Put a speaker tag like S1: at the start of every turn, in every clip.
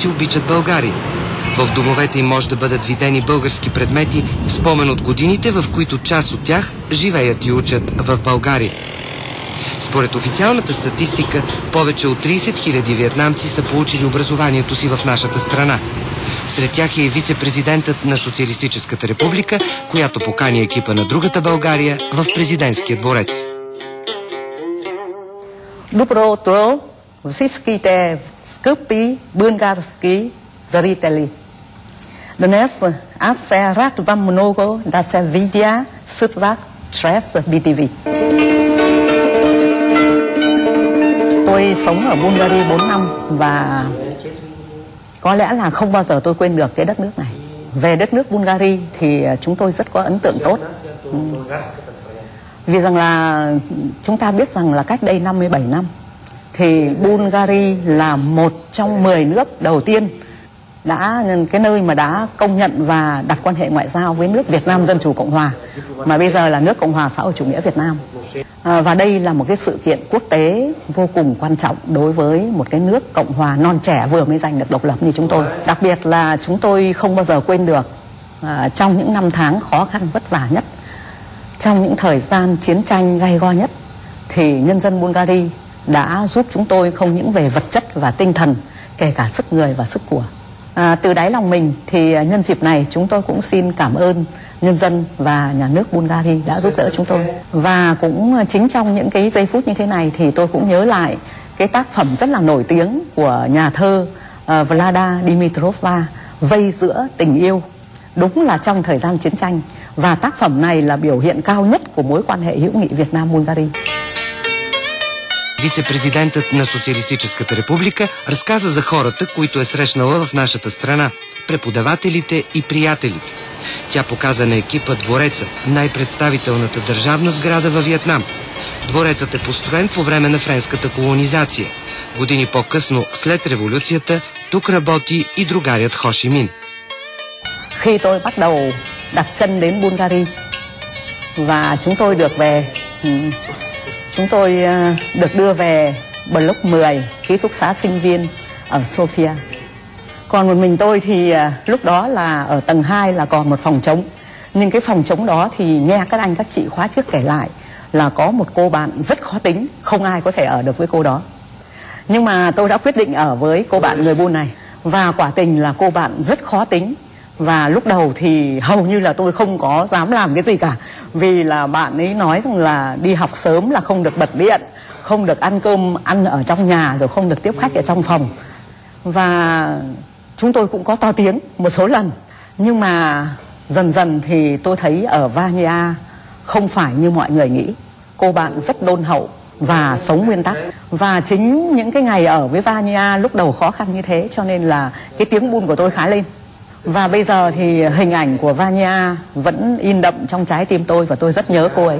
S1: си обичат България. В домовете им може да бъдат видени български предмети, спомен от годините, в които част от тях живеят и учат в България. Според официалната статистика, повече от 30 000 виетнамци са получили образованието си в нашата страна. Сред тях е и вице-президентът на Социалистическата република, която покани екипа на другата България в президентския дворец.
S2: Добро утро, всичките скъпи български зрители. Днес аз се радвам много да се видя с вас чрез BTV. Tôi sống ở Bulgaria 4 năm và có lẽ là không bao giờ tôi quên được cái đất nước này. Về đất nước Bulgaria thì chúng tôi rất có ấn tượng tốt. Vì rằng là chúng ta biết rằng là cách đây 57 năm thì Bulgaria là một trong 10 nước đầu tiên cái nơi mà đã công nhận và đặt quan hệ ngoại giao với nước Việt Nam Dân Chủ Cộng Hòa, mà bây giờ là nước Cộng hòa xã hội chủ nghĩa Việt Nam. Và đây là một cái sự kiện quốc tế vô cùng quan trọng đối với một cái nước Cộng hòa non trẻ vừa mới giành được độc lập như chúng tôi. Đặc biệt là chúng tôi không bao giờ quên được trong những năm tháng khó khăn vất vả nhất, trong những thời gian chiến tranh gay go nhất, thì nhân dân Bulgaria đã giúp chúng tôi không những về vật chất và tinh thần, kể cả sức người và sức của. Từ đáy lòng mình thì nhân dịp này chúng tôi cũng xin cảm ơn nhân dân và nhà nước Bulgaria đã giúp đỡ chúng tôi. Và cũng chính trong những cái giây phút như thế này thì tôi cũng nhớ lại cái tác phẩm rất là nổi tiếng của nhà thơ Vlada Dimitrova, Vây giữa tình yêu. Đúng là trong thời gian chiến tranh. Và tác phẩm này là biểu hiện cao nhất của mối quan hệ hữu nghị Việt Nam-Bulgaria.
S1: Вице-президентът на Социалистическата република разказа за хората, които е срещнала в нашата страна, преподавателите и приятелите. Тя показа на екипа двореца, най-представителната държавна сграда във Виетнам. Дворецът е построен по време на френската колонизация. Години по-късно, след революцията, тук работи и другарят Хо Ши Мин.
S2: Khi tôi bắt đầu đặt chân đến Bulgaria và chúng tôi được đưa về Block 10, ký túc xá sinh viên ở Sofia. Còn một mình tôi thì lúc đó là ở tầng 2 là còn một phòng trống. Nhưng cái phòng trống đó thì nghe các anh các chị khóa trước kể lại là có một cô bạn rất khó tính, không ai có thể ở được với cô đó. Nhưng mà tôi đã quyết định ở với cô bạn người Bul này. Và quả tình là cô bạn rất khó tính. Và lúc đầu thì hầu như là tôi không có dám làm cái gì cả. Vì là bạn ấy nói rằng là đi học sớm là không được bật điện, không được ăn cơm ăn ở trong nhà, rồi không được tiếp khách ở trong phòng. Và chúng tôi cũng có to tiếng một số lần. Nhưng mà dần dần thì tôi thấy ở Vanya không phải như mọi người nghĩ. Cô bạn rất đôn hậu và sống nguyên tắc. Và chính những cái ngày ở với Vanya lúc đầu khó khăn như thế cho nên là cái tiếng Bul của tôi khá lên. Và bây giờ thì hình ảnh của Vanya vẫn in đậm trong trái tim tôi và tôi rất nhớ cô ấy.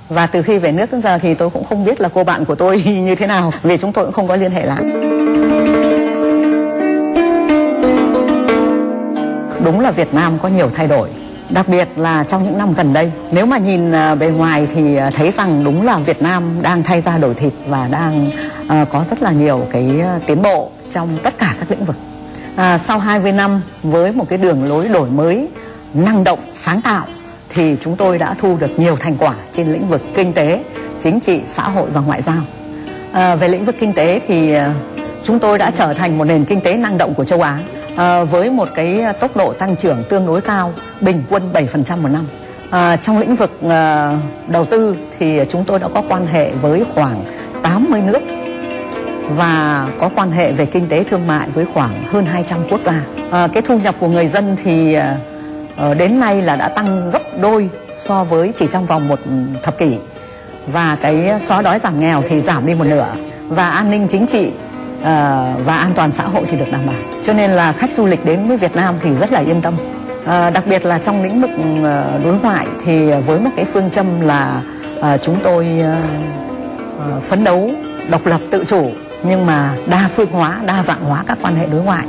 S2: Và từ khi về nước đến giờ thì tôi cũng không biết là cô bạn của tôi như thế nào, vì chúng tôi cũng không có liên hệ lại. Đúng là Việt Nam có nhiều thay đổi, đặc biệt là trong những năm gần đây. Nếu mà nhìn bề ngoài thì thấy rằng đúng là Việt Nam đang thay da đổi thịt và đang có rất là nhiều cái tiến bộ trong tất cả các lĩnh vực. Sau 20 năm với một cái đường lối đổi mới năng động, sáng tạo thì chúng tôi đã thu được nhiều thành quả trên lĩnh vực kinh tế, chính trị, xã hội và ngoại giao. Về lĩnh vực kinh tế thì chúng tôi đã trở thành một nền kinh tế năng động của châu Á với một cái tốc độ tăng trưởng tương đối cao, bình quân 7% một năm. Trong lĩnh vực đầu tư thì chúng tôi đã có quan hệ với khoảng 80 nước và có quan hệ về kinh tế thương mại với khoảng hơn 200 quốc gia. Cái thu nhập của người dân thì đến nay là đã tăng gấp đôi so với chỉ trong vòng một thập kỷ. Và cái xóa đói giảm nghèo thì giảm đi một nửa. Và an ninh chính trị và an toàn xã hội thì được đảm bảo. Cho nên là khách du lịch đến với Việt Nam thì rất là yên tâm. Đặc biệt là trong lĩnh vực đối ngoại thì với một cái phương châm là chúng tôi phấn đấu độc lập tự chủ nhưng mà đa phương hóa, đa dạng hóa các quan hệ đối ngoại.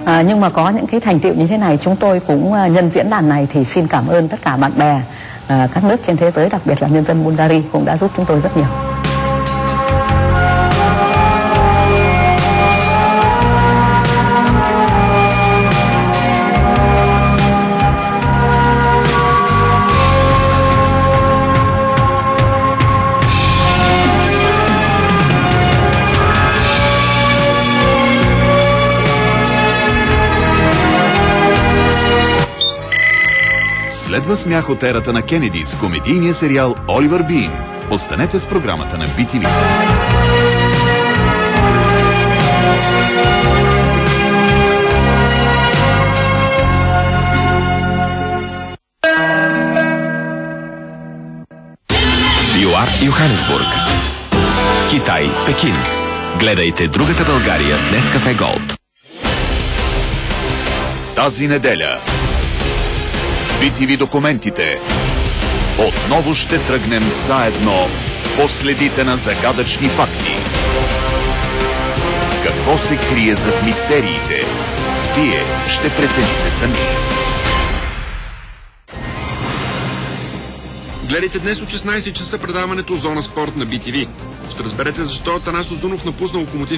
S2: Nhưng mà có những cái thành tựu như thế này, chúng tôi cũng nhân diễn đàn này thì xin cảm ơn tất cả bạn bè các nước trên thế giới, đặc biệt là nhân dân Bulgaria cũng đã giúp chúng tôi rất nhiều.
S3: Последва смях от ерата на Кенеди с комедийния сериал Оливър Бин. Останете с програмата на BTV.
S4: ЮАР Йоханесбург. Китай, Пекин. Гледайте другата България с Нескафе Голд.
S3: Тази неделя BTV документите. Отново ще тръгнем заедно по следите на загадъчни факти. Какво се крие зад мистериите? Вие ще прецените сами.
S5: Гледайте днес от 16 часа предаването Зона Спорт на BTV. Ще разберете защо Атанас Озунов напусна Локомотив